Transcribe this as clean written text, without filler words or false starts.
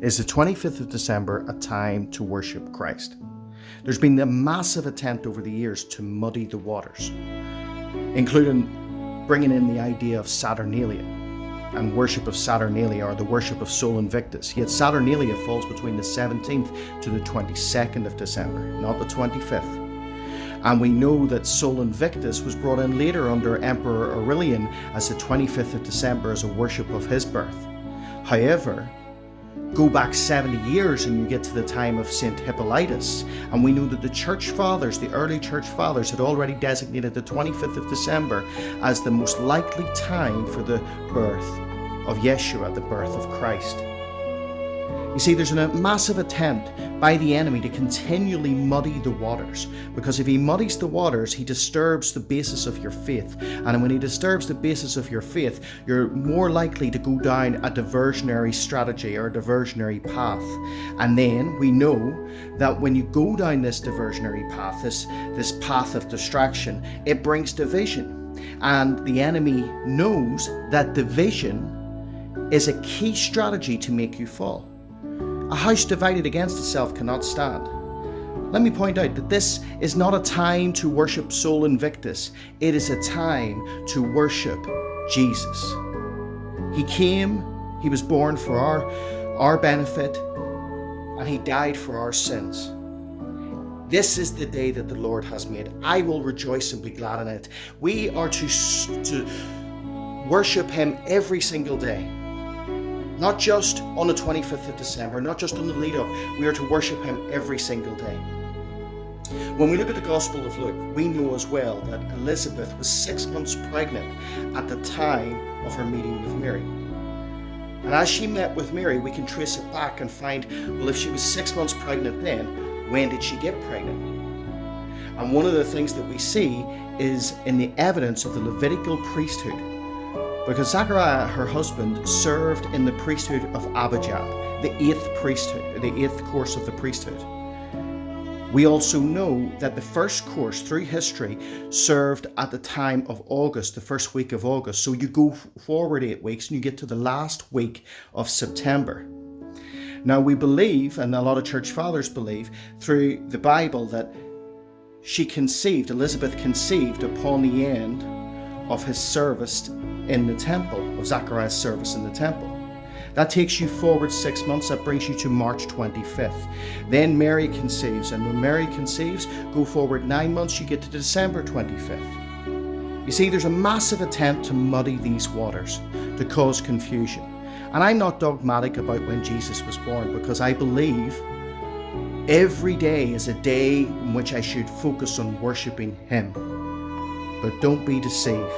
Is the 25th of December a time to worship Christ? There's been a massive attempt over the years to muddy the waters, including bringing in the idea of Saturnalia and worship of Saturnalia, or the worship of Sol Invictus. Yet Saturnalia falls between the 17th to the 22nd of December, not the 25th. And we know that Sol Invictus was brought in later under Emperor Aurelian as the 25th of December as a worship of his birth. However, go back 70 years and you get to the time of St. Hippolytus, and we know that the church fathers, the early church fathers, had already designated the 25th of December as the most likely time for the birth of Yeshua, the birth of Christ. You see, there's a massive attempt by the enemy to continually muddy the waters, because if he muddies the waters, he disturbs the basis of your faith. And when he disturbs the basis of your faith, you're more likely to go down a diversionary strategy or a diversionary path. And then we know that when you go down this diversionary path, this path of distraction, it brings division. And the enemy knows that division is a key strategy to make you fall. A house divided against itself cannot stand. Let me point out that this is not a time to worship Sol Invictus. It is a time to worship Jesus. He came, he was born for our benefit, and he died for our sins. This is the day that the Lord has made. I will rejoice and be glad in it. We are to worship him every single day. Not just on the 25th of December, not just on the lead up. We are to worship him every single day. When we look at the Gospel of Luke, we know as well that Elizabeth was 6 months pregnant at the time of her meeting with Mary. And as she met with Mary, we can trace it back and find, well, if she was 6 months pregnant then, when did she get pregnant? And one of the things that we see is in the evidence of the Levitical priesthood. Because Zachariah, her husband, served in the priesthood of Abijah, the 8th priesthood, the 8th course of the priesthood. We also know that the first course through history served at the time of August, the first week of August. So you go forward 8 weeks and you get to the last week of September. Now we believe, and a lot of church fathers believe, through the Bible that Elizabeth conceived upon the end of his service in the temple, of Zachariah's service in the temple. That takes you forward 6 months, that brings you to March 25th. Then Mary conceives, and when Mary conceives, go forward 9 months, you get to December 25th. You see, there's a massive attempt to muddy these waters, to cause confusion. And I'm not dogmatic about when Jesus was born, because I believe every day is a day in which I should focus on worshipping him. But don't be deceived.